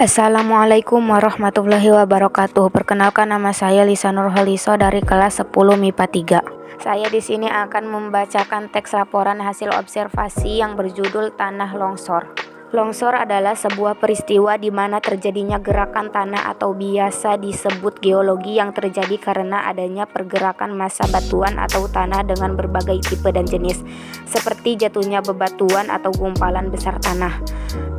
Assalamualaikum warahmatullahi wabarakatuh. Perkenalkan, nama saya Lisa Nurholiso dari kelas 10 MIPA 3. Saya di sini akan membacakan teks laporan hasil observasi yang berjudul Tanah Longsor. Longsor adalah sebuah peristiwa di mana terjadinya gerakan tanah atau biasa disebut geologi yang terjadi karena adanya pergerakan massa batuan atau tanah dengan berbagai tipe dan jenis, seperti jatuhnya bebatuan atau gumpalan besar tanah.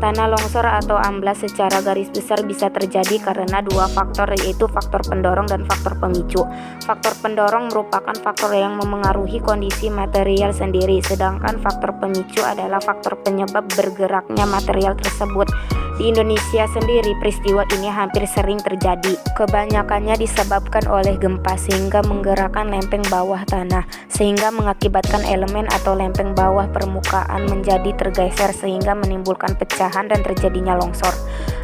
Tanah longsor atau amblas secara garis besar bisa terjadi karena dua faktor, yaitu faktor pendorong dan faktor pemicu. Faktor pendorong merupakan faktor yang memengaruhi kondisi material sendiri, sedangkan faktor pemicu adalah faktor penyebab bergeraknya material tersebut. Di Indonesia sendiri, peristiwa ini hampir sering terjadi. Kebanyakannya disebabkan oleh gempa sehingga menggerakkan lempeng bawah tanah, sehingga mengakibatkan elemen atau lempeng bawah permukaan menjadi tergeser sehingga menimbulkan pecahan dan terjadinya longsor.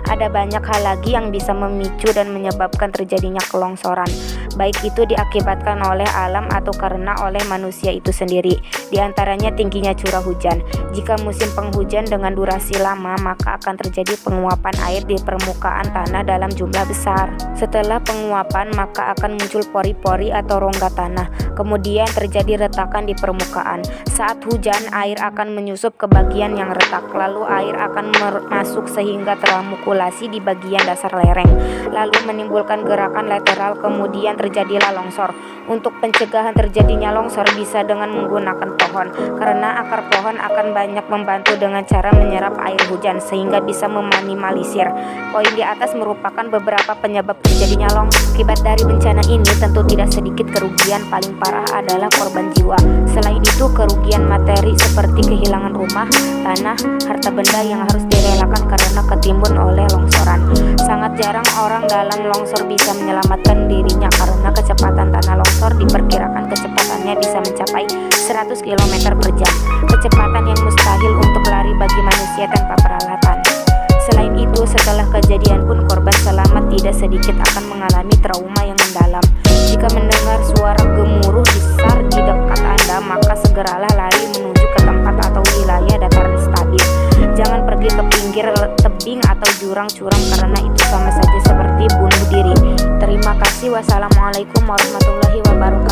Ada banyak hal lagi yang bisa memicu dan menyebabkan terjadinya kelongsoran, baik itu diakibatkan oleh alam atau karena oleh manusia itu sendiri. Di antaranya tingginya curah hujan. Jika musim penghujan dengan durasi lama, maka akan terjadi penguapan air di permukaan tanah dalam jumlah besar. Setelah penguapan, maka akan muncul pori-pori atau rongga tanah. Kemudian terjadi retakan di permukaan. Saat hujan, air akan menyusup ke bagian yang retak, lalu air akan masuk sehingga terakumulasi di bagian dasar lereng, lalu menimbulkan gerakan lateral, kemudian terjadilah longsor. Untuk pencegahan terjadinya longsor bisa dengan menggunakan pohon, karena akar pohon akan banyak membantu dengan cara menyerap air hujan sehingga bisa meminimalisir. Poin di atas merupakan beberapa penyebab terjadinya longsor. Akibat dari bencana ini tentu tidak sedikit kerugian, paling parah adalah korban jiwa. Selain itu, kerugian materi seperti kehilangan rumah, tanah, harta benda yang harus direlakan karena ketimbun oleh longsoran. Sangat jarang orang dalam longsor bisa menyelamatkan dirinya karena kecepatan tanah longsor diperkirakan kecepatannya bisa mencapai 100 km per jam, kecepatan yang mustahil untuk lari bagi manusia tanpa peralatan. Selain itu, setelah kejadian pun korban selamat tidak sedikit akan mengalami trauma yang mendalam. Jika mendengar suara gemuruh besar di dekat Anda, maka segeralah lari menuju ke tempat atau wilayah dataran stabil. Jangan pergi ke pinggir tebing atau jurang curam karena itu sama saja seperti bunuh diri. Terima kasih. Wassalamualaikum warahmatullahi wabarakatuh.